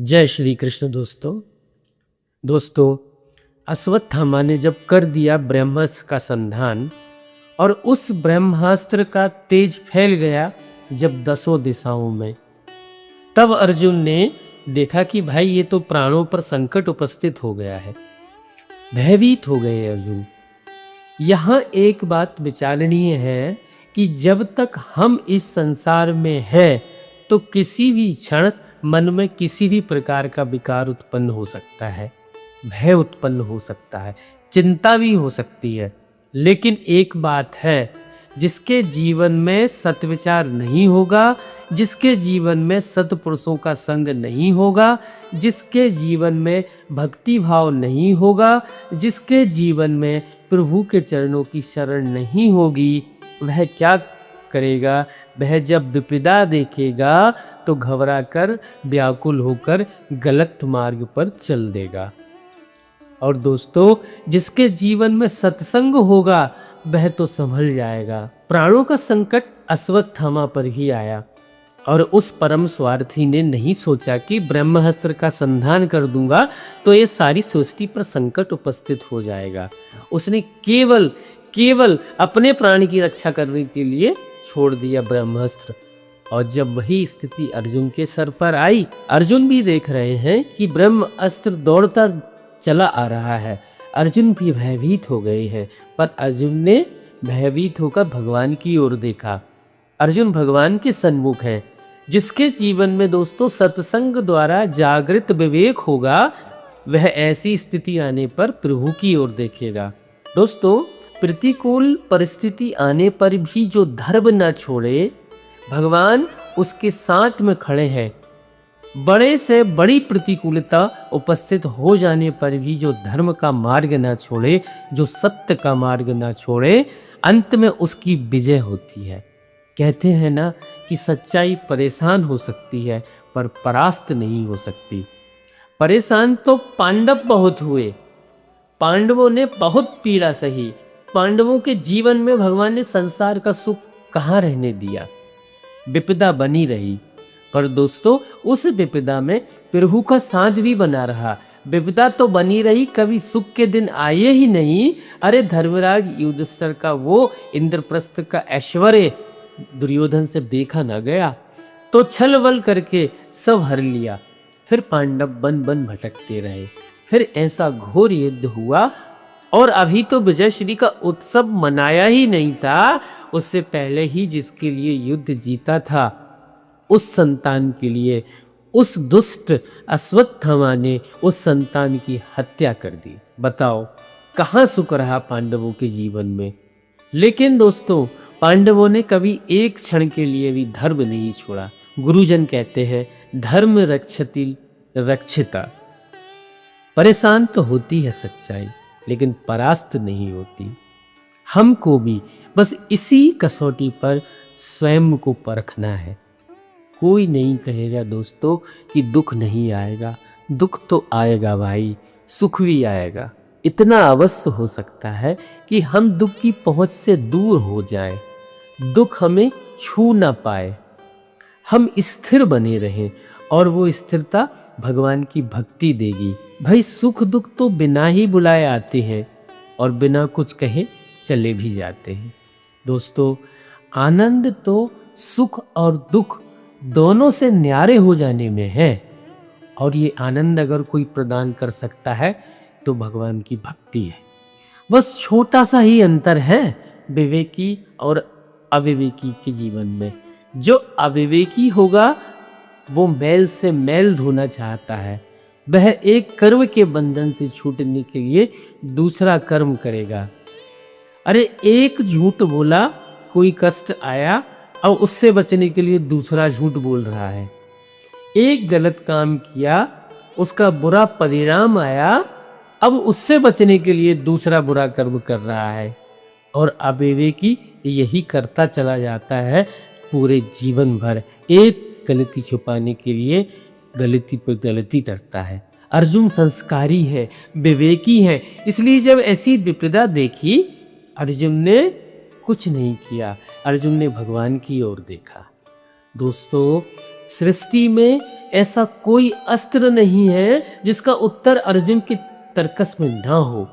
जय श्री कृष्ण दोस्तों अश्वत्थामा ने जब कर दिया ब्रह्मास्त्र का संधान और उस ब्रह्मास्त्र का तेज फैल गया जब दसों दिशाओं में, तब अर्जुन ने देखा कि भाई ये तो प्राणों पर संकट उपस्थित हो गया है। भयभीत हो गए अर्जुन। यहाँ एक बात विचारणीय है कि जब तक हम इस संसार में हैं तो किसी भी क्षण मन में किसी भी प्रकार का विकार उत्पन्न हो सकता है, भय उत्पन्न हो सकता है, चिंता भी हो सकती है। लेकिन एक बात है, जिसके जीवन में सत्विचार नहीं होगा, जिसके जीवन में सत्पुरुषों का संग नहीं होगा, जिसके जीवन में भक्ति भाव नहीं होगा, जिसके जीवन में प्रभु के चरणों की शरण नहीं होगी, वह क्या करेगा? वह जब विपदा देखेगा तो घबरा कर व्याकुल होकर गलत मार्ग पर चल देगा। और दोस्तों, जिसके जीवन में सत्संग होगा वह तो संभल जाएगा। प्राणों का संकट अश्वत्थामा पर ही आया और उस परम स्वार्थी ने नहीं सोचा कि ब्रह्मास्त्र का संधान कर दूंगा तो ये सारी सृष्टि पर संकट उपस्थित हो जाएगा। उसने केवल अपने प्राण की रक्षा करने के लिए छोड़ दिया ब्रह्मास्त्र। और जब वही स्थिति अर्जुन के सर पर आई, अर्जुन भी देख रहे हैं कि ब्रह्मास्त्र दौड़ता चला आ रहा है। अर्जुन भी भयभीत हो गए हैं, पर अर्जुन ने भयभीत होकर भगवान की ओर देखा। अर्जुन भगवान के सन्मुख है। जिसके जीवन में दोस्तों सत्संग द्वारा जागृत विवेक होगा, वह ऐसी स्थिति आने पर प्रभु की ओर देखेगा। दोस्तों, प्रतिकूल परिस्थिति आने पर भी जो धर्म न छोड़े, भगवान उसके साथ में खड़े हैं। बड़े से बड़ी प्रतिकूलता उपस्थित हो जाने पर भी जो धर्म का मार्ग ना छोड़े, जो सत्य का मार्ग ना छोड़े, अंत में उसकी विजय होती है। कहते हैं ना कि सच्चाई परेशान हो सकती है पर परास्त नहीं हो सकती। परेशान तो पांडव बहुत हुए, पांडवों ने बहुत पीड़ा सही। पांडवों के जीवन में भगवान ने संसार का सुख कहाँ रहने दिया, विपदा बनी रही। पर दोस्तों, उस विपदा में प्रभु का साथ भी बना रहा। विपदा तो बनी रही, कभी सुख के दिन आए ही नहीं। अरे धर्मराज युधिष्ठिर का वो इंद्रप्रस्थ का ऐश्वर्य दुर्योधन से देखा न गया तो छल बल करके सब हर लिया। फिर पांडव बन बन भटकते रहे। फिर ऐसा घोर युद्ध हुआ और अभी तो विजयश्री का उत्सव मनाया ही नहीं था। उससे पहले ही जिसके लिए युद्ध जीता था, उस संतान के लिए उस दुष्ट अश्वत्थामा ने उस संतान की हत्या कर दी। बताओ कहाँ सुख रहा पांडवों के जीवन में। लेकिन दोस्तों, पांडवों ने कभी एक क्षण के लिए भी धर्म नहीं छोड़ा। गुरुजन कहते हैं, धर्म रक्षति रक्षिता। परेशान तो होती है सच्चाई, लेकिन परास्त नहीं होती। हमको भी बस इसी कसौटी पर स्वयं को परखना है। कोई नहीं कहेगा दोस्तों कि दुख नहीं आएगा। दुख तो आएगा भाई, सुख भी आएगा। इतना अवश्य हो सकता है कि हम दुख की पहुंच से दूर हो जाएं, दुख हमें छू ना पाए, हम स्थिर बने रहें। और वो स्थिरता भगवान की भक्ति देगी। भाई सुख दुख तो बिना ही बुलाए आते हैं और बिना कुछ कहे चले भी जाते हैं। दोस्तों, आनंद तो सुख और दुख दोनों से न्यारे हो जाने में है। और ये आनंद अगर कोई प्रदान कर सकता है तो भगवान की भक्ति है। बस छोटा सा ही अंतर है विवेकी और अविवेकी के जीवन में। जो अविवेकी होगा वो मैल से मैल धोना चाहता है। वह एक कर्म के बंधन से छूटने के लिए दूसरा कर्म करेगा। अरे एक झूठ बोला, कोई कष्ट आया, अब उससे बचने के लिए दूसरा झूठ बोल रहा है। एक गलत काम किया, उसका बुरा परिणाम आया, अब उससे बचने के लिए दूसरा बुरा कर्म कर रहा है। और अविवेकी यही करता चला जाता है पूरे जीवन भर। एक गलती छुपाने के लिए गलती पर गलती करता है। अर्जुन संस्कारी है, विवेकी है, इसलिए जब ऐसी विपदा देखी, अर्जुन ने कुछ नहीं किया। अर्जुन ने भगवान की ओर देखा। दोस्तों, सृष्टि में ऐसा कोई अस्त्र नहीं है जिसका उत्तर अर्जुन के तर्कस में ना हो।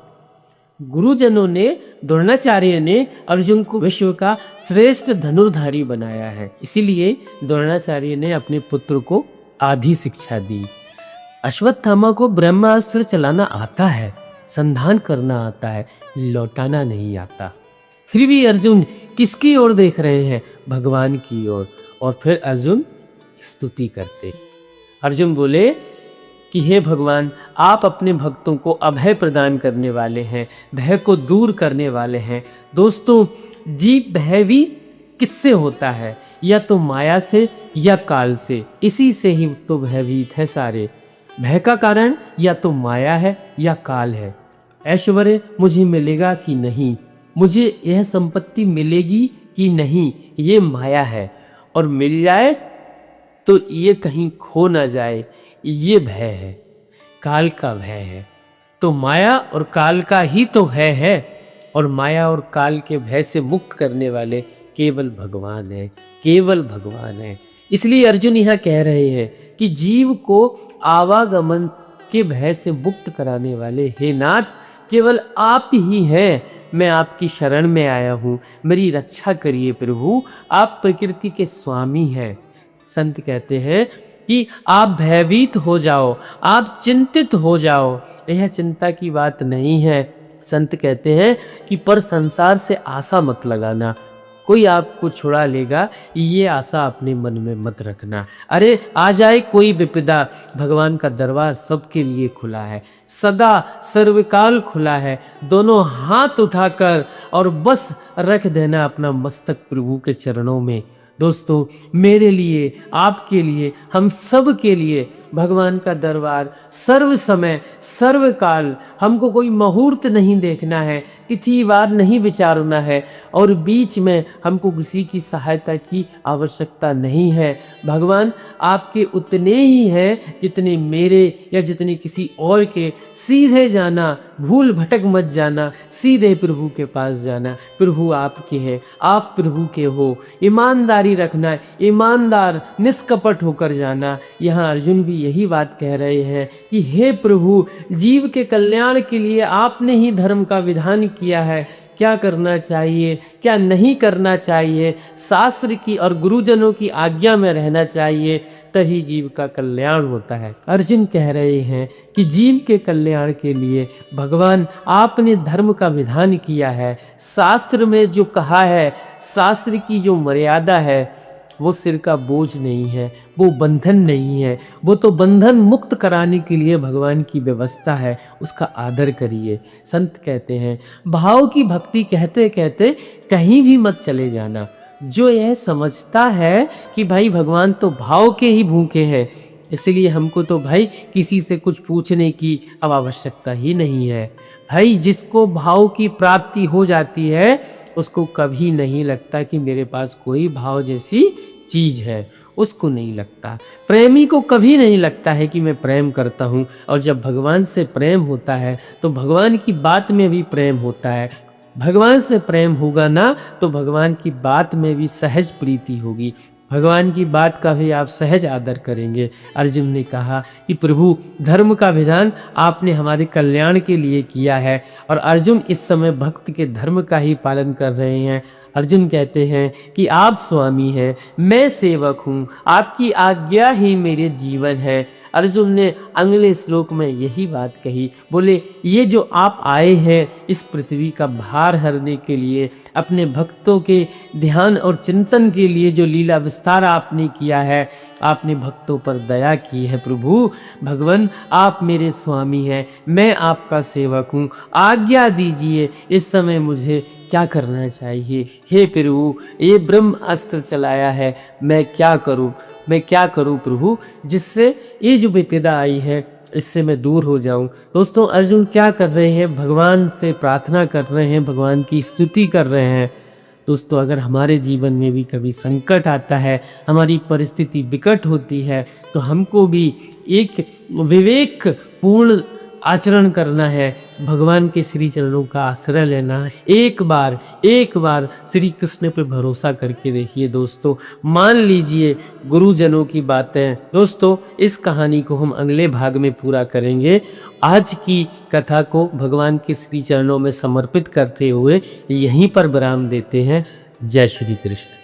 गुरुजनों ने, द्रोणाचार्य ने अर्जुन को विश्व का श्रेष्ठ धनुर्धारी बनाया है। इसीलिए द्रोणाचार्य ने अपने पुत्र को आधी शिक्षा दी। अश्वत्थामा को ब्रह्मास्त्र चलाना आता है, संधान करना आता है, लौटाना नहीं आता। फिर भी अर्जुन किसकी ओर देख रहे हैं? भगवान की ओर। और फिर अर्जुन स्तुति करते। अर्जुन बोले कि हे भगवान, आप अपने भक्तों को अभय प्रदान करने वाले हैं, भय को दूर करने वाले हैं। दोस्तों, जीव भयभीत किससे होता है? या तो माया से या काल से। इसी से ही तो भयभीत है सारे। भय का कारण या तो माया है या काल है। ऐश्वर्य मुझे मिलेगा कि नहीं, मुझे यह संपत्ति मिलेगी कि नहीं, ये माया है। और मिल जाए तो ये कहीं खो ना जाए, ये भय है, काल का भय है। तो माया और काल का ही तो भय है। और माया और काल के भय से मुक्त करने वाले केवल भगवान है, केवल भगवान है। इसलिए अर्जुन यहाँ कह रहे हैं कि जीव को आवागमन के भय से मुक्त कराने वाले हे नाथ, केवल आप ही हैं। मैं आपकी शरण में आया हूँ, मेरी रक्षा करिए प्रभु। आप प्रकृति के स्वामी हैं। संत कहते हैं कि आप भयभीत हो जाओ, आप चिंतित हो जाओ, यह चिंता की बात नहीं है। संत कहते हैं कि पर संसार से आशा मत लगाना, कोई आपको छुड़ा लेगा, ये आशा अपने मन में मत रखना। अरे आ जाए कोई विपदा, भगवान का दरबार सबके लिए खुला है, सदा सर्वकाल खुला है। दोनों हाथ उठाकर और बस रख देना अपना मस्तक प्रभु के चरणों में। दोस्तों, मेरे लिए, आपके लिए, हम सब के लिए भगवान का दरबार सर्व समय सर्वकाल। हमको कोई मुहूर्त नहीं देखना है, तिथि वार नहीं विचारना है, और बीच में हमको किसी की सहायता की आवश्यकता नहीं है। भगवान आपके उतने ही हैं जितने मेरे या जितने किसी और के। सीधे जाना, भूल भटक मत जाना, सीधे प्रभु के पास जाना। प्रभु आपके हैं, आप प्रभु के हो। ईमानदारी रखना, ईमानदार निष्कपट होकर जाना। यहाँ अर्जुन भी यही बात कह रहे हैं कि हे प्रभु, जीव के कल्याण के लिए आपने ही धर्म का विधान किया है। क्या करना चाहिए, क्या नहीं करना चाहिए, शास्त्र की और गुरुजनों की आज्ञा में रहना चाहिए, तभी जीव का कल्याण होता है। अर्जुन कह रहे हैं कि जीव के कल्याण के लिए भगवान आपने धर्म का विधान किया है। शास्त्र में जो कहा है, शास्त्र की जो मर्यादा है, वो सिर का बोझ नहीं है, वो बंधन नहीं है। वो तो बंधन मुक्त कराने के लिए भगवान की व्यवस्था है, उसका आदर करिए। संत कहते हैं भाव की भक्ति कहते कहते कहीं भी मत चले जाना। जो यह समझता है कि भाई भगवान तो भाव के ही भूखे हैं, इसलिए हमको तो भाई किसी से कुछ पूछने की अब आवश्यकता ही नहीं है। भाई जिसको भाव की प्राप्ति हो जाती है, उसको कभी नहीं लगता कि मेरे पास कोई भाव जैसी चीज है, उसको नहीं लगता। प्रेमी को कभी नहीं लगता है कि मैं प्रेम करता हूँ। और जब भगवान से प्रेम होता है तो भगवान की बात में भी प्रेम होता है। भगवान से प्रेम होगा ना तो भगवान की बात में भी सहज प्रीति होगी, भगवान की बात का भी आप सहज आदर करेंगे। अर्जुन ने कहा कि प्रभु, धर्म का विधान आपने हमारे कल्याण के लिए किया है, और अर्जुन इस समय भक्त के धर्म का ही पालन कर रहे हैं। अर्जुन कहते हैं कि आप स्वामी हैं, मैं सेवक हूँ, आपकी आज्ञा ही मेरे जीवन है। अर्जुन ने अगले श्लोक में यही बात कही, बोले ये जो आप आए हैं इस पृथ्वी का भार हरने के लिए, अपने भक्तों के ध्यान और चिंतन के लिए जो लीला विस्तार आपने किया है, आपने भक्तों पर दया की है। प्रभु भगवान, आप मेरे स्वामी हैं, मैं आपका सेवक हूँ, आज्ञा दीजिए इस समय मुझे क्या करना चाहिए। हे प्रभु, ये ब्रह्म अस्त्र चलाया है, मैं क्या करूँ, मैं क्या करूं प्रभु, जिससे ये जो विपदा आई है इससे मैं दूर हो जाऊं। दोस्तों, अर्जुन क्या कर रहे हैं? भगवान से प्रार्थना कर रहे हैं, भगवान की स्तुति कर रहे हैं। दोस्तों, अगर हमारे जीवन में भी कभी संकट आता है, हमारी परिस्थिति विकट होती है, तो हमको भी एक विवेक पूर्ण आचरण करना है, भगवान के श्री चरणों का आश्रय लेना है। एक बार श्री कृष्ण पे भरोसा करके देखिए दोस्तों, मान लीजिए गुरुजनों की बातें। दोस्तों इस कहानी को हम अगले भाग में पूरा करेंगे। आज की कथा को भगवान के श्री चरणों में समर्पित करते हुए यहीं पर विराम देते हैं। जय श्री कृष्ण।